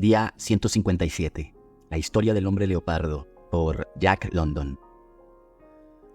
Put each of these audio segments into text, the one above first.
Día 157. La historia del hombre leopardo, por Jack London.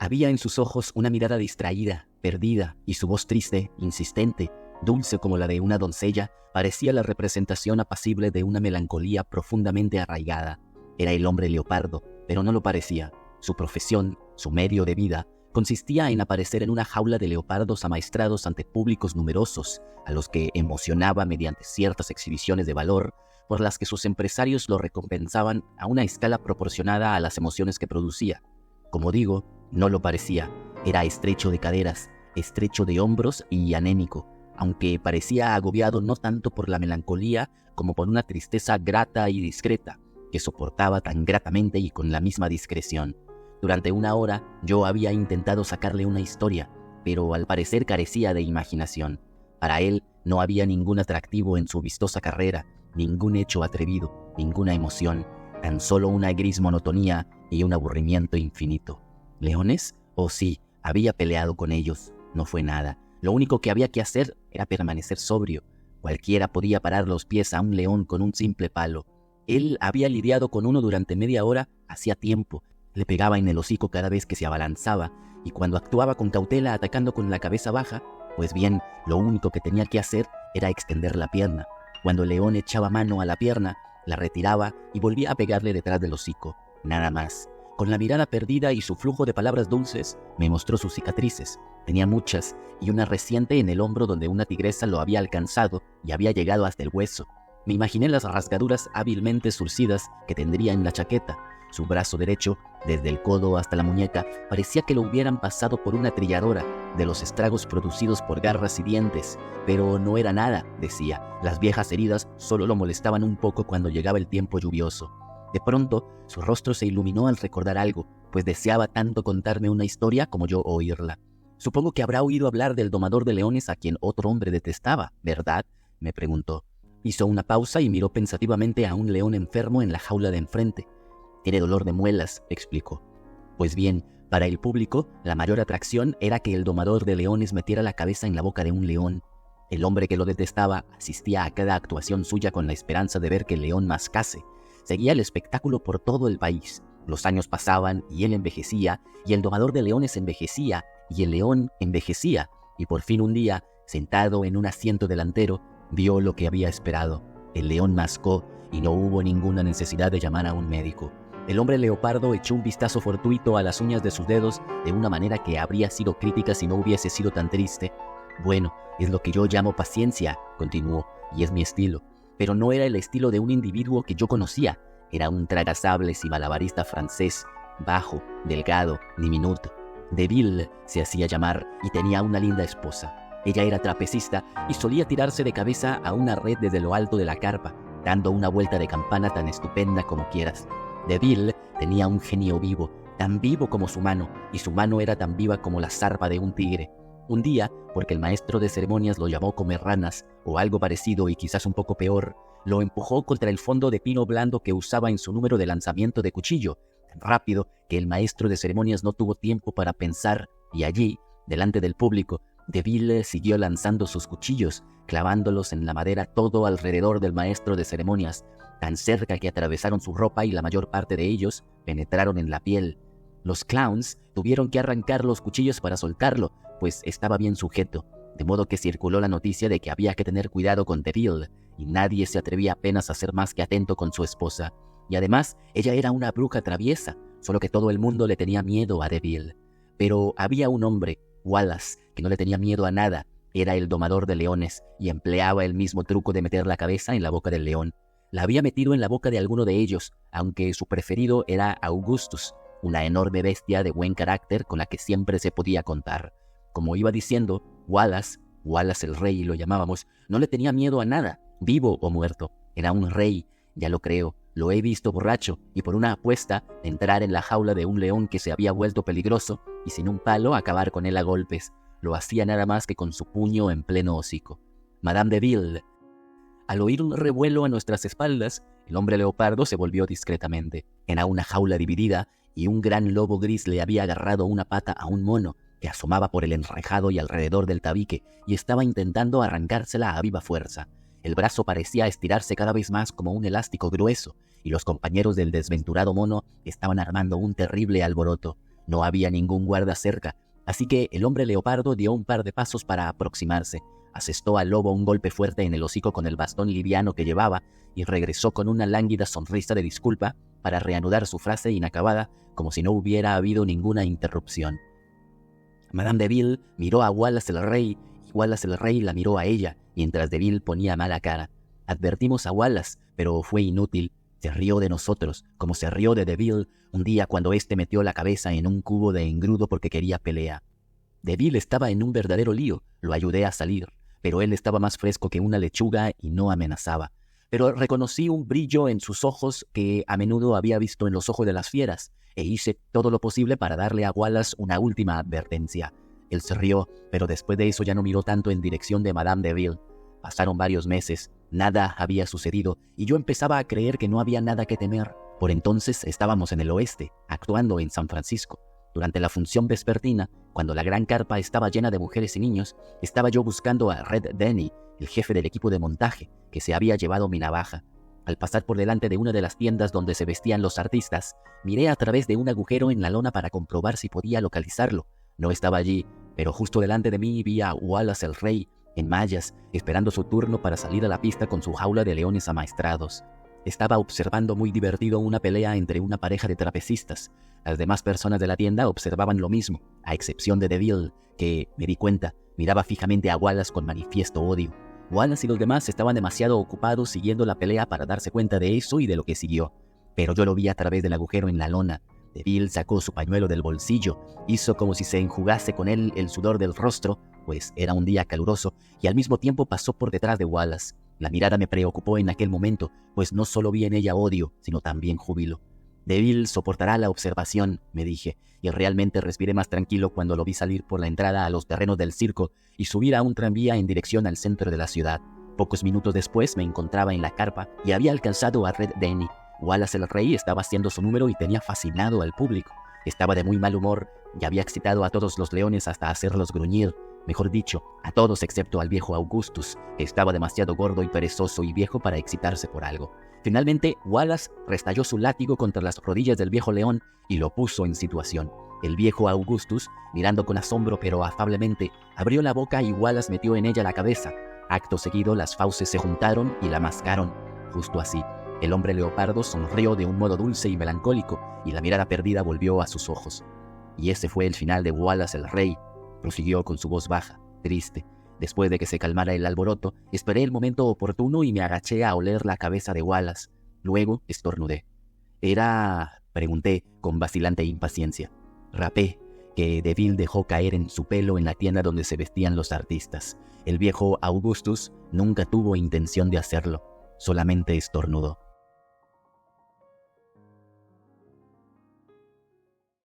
Había en sus ojos una mirada distraída, perdida, y su voz triste, insistente, dulce como la de una doncella, parecía la representación apacible de una melancolía profundamente arraigada. Era el hombre leopardo, pero no lo parecía. Su profesión, su medio de vida, consistía en aparecer en una jaula de leopardos amaestrados ante públicos numerosos, a los que emocionaba mediante ciertas exhibiciones de valor, por las que sus empresarios lo recompensaban a una escala proporcionada a las emociones que producía. Como digo, no lo parecía. Era estrecho de caderas, estrecho de hombros y anémico, aunque parecía agobiado no tanto por la melancolía como por una tristeza grata y discreta, que soportaba tan gratamente y con la misma discreción. Durante una hora yo había intentado sacarle una historia, pero al parecer carecía de imaginación. Para él no había ningún atractivo en su vistosa carrera, ningún hecho atrevido, ninguna emoción, tan solo una gris monotonía y un aburrimiento infinito. ¿Leones? Oh sí, había peleado con ellos. No fue nada. Lo único que había que hacer era permanecer sobrio. Cualquiera podía parar los pies a un león con un simple palo. Él había lidiado con uno durante media hora hacía tiempo. Le pegaba en el hocico cada vez que se abalanzaba, y cuando actuaba con cautela atacando con la cabeza baja, pues bien, lo único que tenía que hacer era extender la pierna. Cuando el león echaba mano a la pierna, la retiraba y volvía a pegarle detrás del hocico. Nada más. Con la mirada perdida y su flujo de palabras dulces, me mostró sus cicatrices. Tenía muchas, y una reciente en el hombro donde una tigresa lo había alcanzado y había llegado hasta el hueso. Me imaginé las rasgaduras hábilmente surcidas que tendría en la chaqueta. Su brazo derecho, desde el codo hasta la muñeca, parecía que lo hubieran pasado por una trilladora, de los estragos producidos por garras y dientes. Pero no era nada, decía. Las viejas heridas solo lo molestaban un poco cuando llegaba el tiempo lluvioso. De pronto, su rostro se iluminó al recordar algo, pues deseaba tanto contarme una historia como yo oírla. Supongo que habrá oído hablar del domador de leones a quien otro hombre detestaba, ¿verdad?, me preguntó. Hizo una pausa y miró pensativamente a un león enfermo en la jaula de enfrente. Tiene dolor de muelas, explicó. Pues bien, para el público, la mayor atracción era que el domador de leones metiera la cabeza en la boca de un león. El hombre que lo detestaba asistía a cada actuación suya con la esperanza de ver que el león mascase. Seguía el espectáculo por todo el país. Los años pasaban y él envejecía, y el domador de leones envejecía, y el león envejecía, y por fin un día, sentado en un asiento delantero, vio lo que había esperado. El león mascó y no hubo ninguna necesidad de llamar a un médico. El hombre leopardo echó un vistazo fortuito a las uñas de sus dedos de una manera que habría sido crítica si no hubiese sido tan triste. Bueno, es lo que yo llamo paciencia, continuó, y es mi estilo. Pero no era el estilo de un individuo que yo conocía. Era un tragasables y malabarista francés, bajo, delgado, diminuto. Deville se hacía llamar y tenía una linda esposa. Ella era trapecista y solía tirarse de cabeza a una red desde lo alto de la carpa, dando una vuelta de campana tan estupenda como quieras. Deville tenía un genio vivo, tan vivo como su mano, y su mano era tan viva como la zarpa de un tigre. Un día, porque el maestro de ceremonias lo llamó comer ranas, o algo parecido y quizás un poco peor, lo empujó contra el fondo de pino blando que usaba en su número de lanzamiento de cuchillo, tan rápido que el maestro de ceremonias no tuvo tiempo para pensar, y allí, delante del público, Deville siguió lanzando sus cuchillos, clavándolos en la madera todo alrededor del maestro de ceremonias, tan cerca que atravesaron su ropa y la mayor parte de ellos penetraron en la piel. Los clowns tuvieron que arrancar los cuchillos para soltarlo, pues estaba bien sujeto, de modo que circuló la noticia de que había que tener cuidado con Deville, y nadie se atrevía apenas a ser más que atento con su esposa. Y además, ella era una bruja traviesa, solo que todo el mundo le tenía miedo a Deville. Pero había un hombre, Wallace, que no le tenía miedo a nada. Era el domador de leones, y empleaba el mismo truco de meter la cabeza en la boca del león. La había metido en la boca de alguno de ellos, aunque su preferido era Augustus, una enorme bestia de buen carácter con la que siempre se podía contar. Como iba diciendo, Wallace el rey lo llamábamos, no le tenía miedo a nada, vivo o muerto. Era un rey, ya lo creo, lo he visto borracho y por una apuesta entrar en la jaula de un león que se había vuelto peligroso y sin un palo acabar con él a golpes. Lo hacía nada más que con su puño en pleno hocico. Madame Deville. Al oír un revuelo a nuestras espaldas, el hombre leopardo se volvió discretamente. Era una jaula dividida y un gran lobo gris le había agarrado una pata a un mono que asomaba por el enrejado y alrededor del tabique y estaba intentando arrancársela a viva fuerza. El brazo parecía estirarse cada vez más como un elástico grueso, y los compañeros del desventurado mono estaban armando un terrible alboroto. No había ningún guarda cerca, así que el hombre leopardo dio un par de pasos para aproximarse, asestó al lobo un golpe fuerte en el hocico con el bastón liviano que llevaba y regresó con una lánguida sonrisa de disculpa para reanudar su frase inacabada como si no hubiera habido ninguna interrupción. Madame Deville miró a Wallace el Rey y Wallace el Rey la miró a ella, mientras Deville ponía mala cara. Advertimos a Wallace, pero fue inútil. Se rió de nosotros, como se rió de Deville un día cuando éste metió la cabeza en un cubo de engrudo porque quería pelea. Deville estaba en un verdadero lío, lo ayudé a salir, pero él estaba más fresco que una lechuga y no amenazaba. Pero reconocí un brillo en sus ojos que a menudo había visto en los ojos de las fieras, e hice todo lo posible para darle a Wallace una última advertencia. Él se rió, pero después de eso ya no miró tanto en dirección de Madame Deville. Pasaron varios meses, nada había sucedido, y yo empezaba a creer que no había nada que temer. Por entonces estábamos en el oeste, actuando en San Francisco. Durante la función vespertina, cuando la gran carpa estaba llena de mujeres y niños, estaba yo buscando a Red Denny, el jefe del equipo de montaje, que se había llevado mi navaja. Al pasar por delante de una de las tiendas donde se vestían los artistas, miré a través de un agujero en la lona para comprobar si podía localizarlo. No estaba allí, pero justo delante de mí vi a Wallace el Rey, en mallas, esperando su turno para salir a la pista con su jaula de leones amaestrados. Estaba observando muy divertido una pelea entre una pareja de trapecistas. Las demás personas de la tienda observaban lo mismo, a excepción de Deville, que, me di cuenta, miraba fijamente a Wallace con manifiesto odio. Wallace y los demás estaban demasiado ocupados siguiendo la pelea para darse cuenta de eso y de lo que siguió. Pero yo lo vi a través del agujero en la lona. Deville sacó su pañuelo del bolsillo, hizo como si se enjugase con él el sudor del rostro, pues era un día caluroso, y al mismo tiempo pasó por detrás de Wallace. La mirada me preocupó en aquel momento, pues no solo vi en ella odio, sino también júbilo. Deville soportará la observación, me dije, y realmente respiré más tranquilo cuando lo vi salir por la entrada a los terrenos del circo y subir a un tranvía en dirección al centro de la ciudad. Pocos minutos después me encontraba en la carpa y había alcanzado a Red Denny. Wallace el Rey estaba haciendo su número y tenía fascinado al público. Estaba de muy mal humor y había excitado a todos los leones hasta hacerlos gruñir. Mejor dicho, a todos excepto al viejo Augustus, que estaba demasiado gordo y perezoso y viejo para excitarse por algo. Finalmente, Wallace restalló su látigo contra las rodillas del viejo león y lo puso en situación. El viejo Augustus, mirando con asombro pero afablemente, abrió la boca y Wallace metió en ella la cabeza. Acto seguido, las fauces se juntaron y la mascaron. Justo así, el hombre leopardo sonrió de un modo dulce y melancólico y la mirada perdida volvió a sus ojos. Y ese fue el final de Wallace el Rey, prosiguió con su voz baja, triste. Después de que se calmara el alboroto, esperé el momento oportuno y me agaché a oler la cabeza de Wallace. Luego estornudé. ¿Era?, pregunté con vacilante impaciencia. Rapé, que Deville dejó caer en su pelo en la tienda donde se vestían los artistas. El viejo Augustus nunca tuvo intención de hacerlo, solamente estornudó.